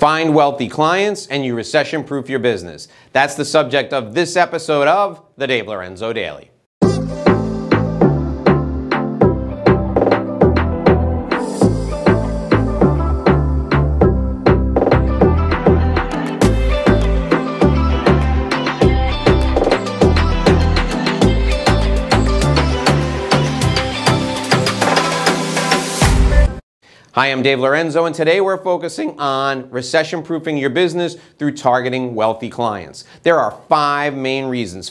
Find wealthy clients and you recession-proof your business. That's the subject of this episode of the Dave Lorenzo Daily. Hi, I'm Dave Lorenzo, and today we're focusing on recession-proofing your business through targeting wealthy clients. There are five main reasons,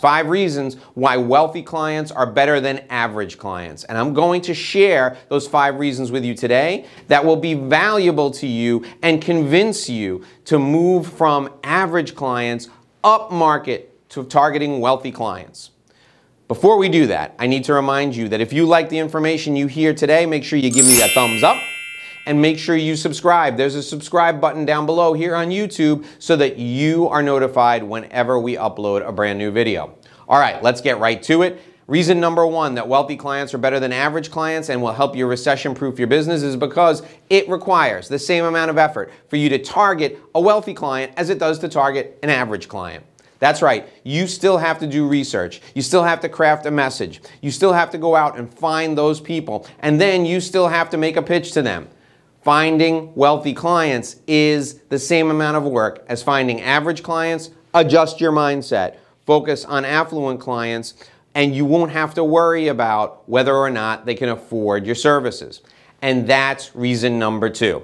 why wealthy clients are better than average clients. And I'm going to share those 5 reasons with you today that will be valuable to you and convince you to move from average clients up market to targeting wealthy clients. Before we do that, I need to remind you that if you like the information you hear today, make sure you give me a thumbs up. And make sure you subscribe. There's a subscribe button down below here on YouTube so that you are notified whenever we upload a brand new video. All right, let's get right to it. Reason number 1 that wealthy clients are better than average clients and will help you recession-proof your business is because it requires the same amount of effort for you to target a wealthy client as it does to target an average client. That's right, you still have to do research. You still have to craft a message. You still have to go out and find those people, and then you still have to make a pitch to them. Finding wealthy clients is the same amount of work as finding average clients. Adjust your mindset. Focus on affluent clients, and you won't have to worry about whether or not they can afford your services. And that's reason number 2.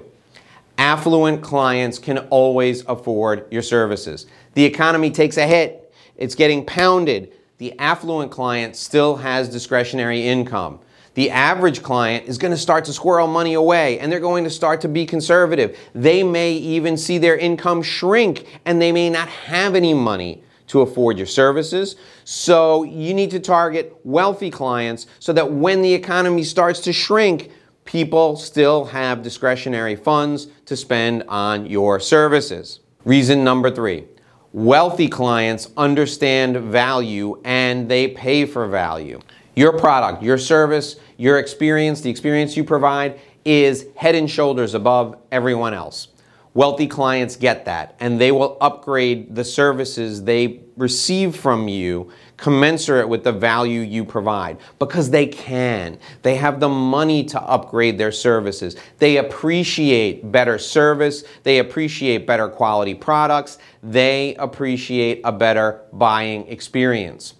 Affluent clients can always afford your services. The economy takes a hit. It's getting pounded. The affluent client still has discretionary income. The average client is going to start to squirrel money away, and they're going to start to be conservative. They may even see their income shrink, and they may not have any money to afford your services. So you need to target wealthy clients so that when the economy starts to shrink, people still have discretionary funds to spend on your services. Reason number 3. Wealthy clients understand value and they pay for value. Your product, your service, your experience, the experience you provide is head and shoulders above everyone else. Wealthy clients get that, and they will upgrade the services they receive from you commensurate with the value you provide because they can. They have the money to upgrade their services. They appreciate better service. They appreciate better quality products. They appreciate a better buying experience.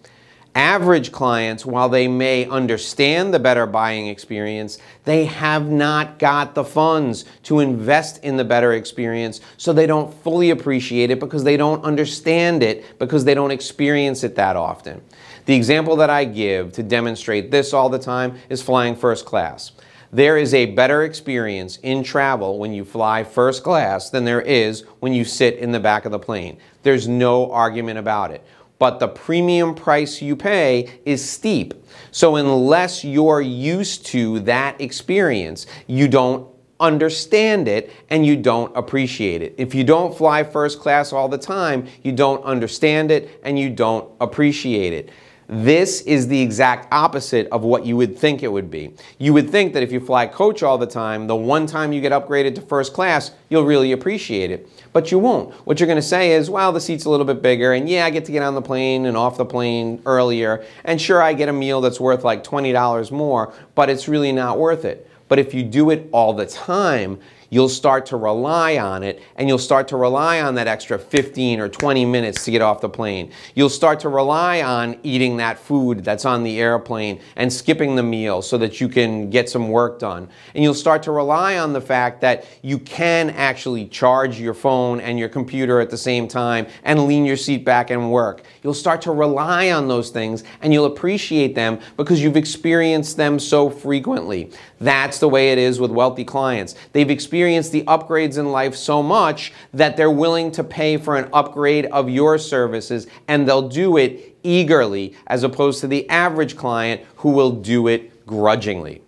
Average clients, while they may understand the better buying experience, they have not got the funds to invest in the better experience, so they don't fully appreciate it because they don't understand it, because they don't experience it that often. The example that I give to demonstrate this all the time is flying first class. There is a better experience in travel when you fly first class than there is when you sit in the back of the plane. There's no argument about it. But the premium price you pay is steep. So unless you're used to that experience, you don't understand it and you don't appreciate it. If you don't fly first class all the time, you don't understand it and you don't appreciate it. This is the exact opposite of what you would think it would be. You would think that if you fly coach all the time, the one time you get upgraded to first class, you'll really appreciate it. But you won't. What you're going to say is, well, the seat's a little bit bigger, and yeah, I get to get on the plane and off the plane earlier, and sure, I get a meal that's worth like $20 more, but it's really not worth it. But if you do it all the time, you'll start to rely on it, and you'll start to rely on that extra 15 or 20 minutes to get off the plane. You'll start to rely on eating that food that's on the airplane and skipping the meal so that you can get some work done. And you'll start to rely on the fact that you can actually charge your phone and your computer at the same time and lean your seat back and work. You'll start to rely on those things, and you'll appreciate them because you've experienced them so frequently. That's the way it is with wealthy clients. They've experienced the upgrades in life so much that they're willing to pay for an upgrade of your services, and they'll do it eagerly as opposed to the average client who will do it grudgingly.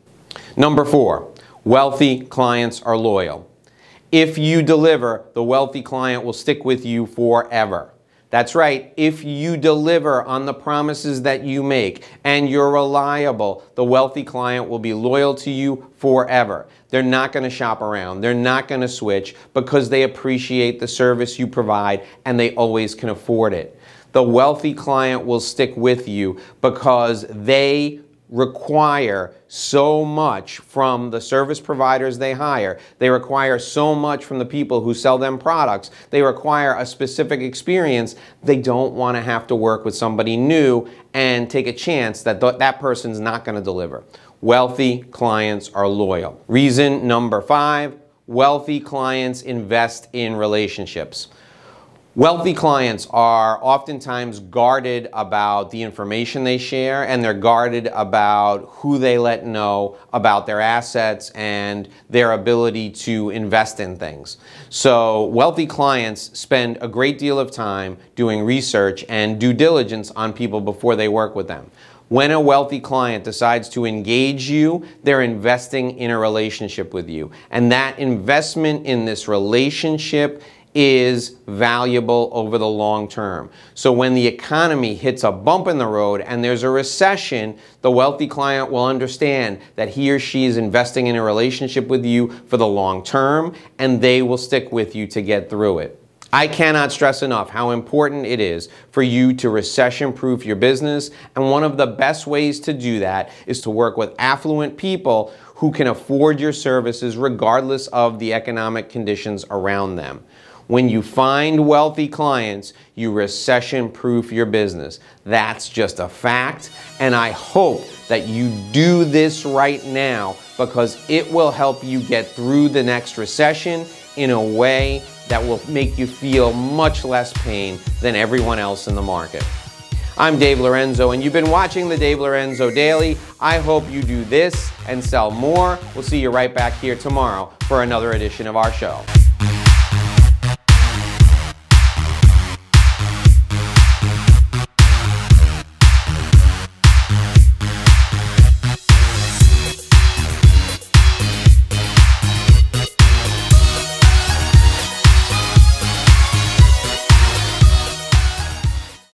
Number 4, wealthy clients are loyal. If you deliver, the wealthy client will stick with you forever. That's right, if you deliver on the promises that you make and you're reliable, the wealthy client will be loyal to you forever. They're not going to shop around. They're not going to switch because they appreciate the service you provide and they always can afford it. The wealthy client will stick with you because they require so much from the service providers they hire. They require so much from the people who sell them products. They require a specific experience. They don't want to have to work with somebody new and take a chance that that person's not going to deliver. Wealthy clients are loyal. Reason number 5, wealthy clients invest in relationships. Wealthy clients are oftentimes guarded about the information they share, and they're guarded about who they let know about their assets and their ability to invest in things. So wealthy clients spend a great deal of time doing research and due diligence on people before they work with them. When a wealthy client decides to engage you, they're investing in a relationship with you. And that investment in this relationship is valuable over the long term. So when the economy hits a bump in the road and there's a recession, the wealthy client will understand that he or she is investing in a relationship with you for the long term, and they will stick with you to get through it. I cannot stress enough how important it is for you to recession-proof your business, and one of the best ways to do that is to work with affluent people who can afford your services regardless of the economic conditions around them. When you find wealthy clients, you recession-proof your business. That's just a fact, and I hope that you do this right now because it will help you get through the next recession in a way that will make you feel much less pain than everyone else in the market. I'm Dave Lorenzo, and you've been watching the Dave Lorenzo Daily. I hope you do this and sell more. We'll see you right back here tomorrow for another edition of our show.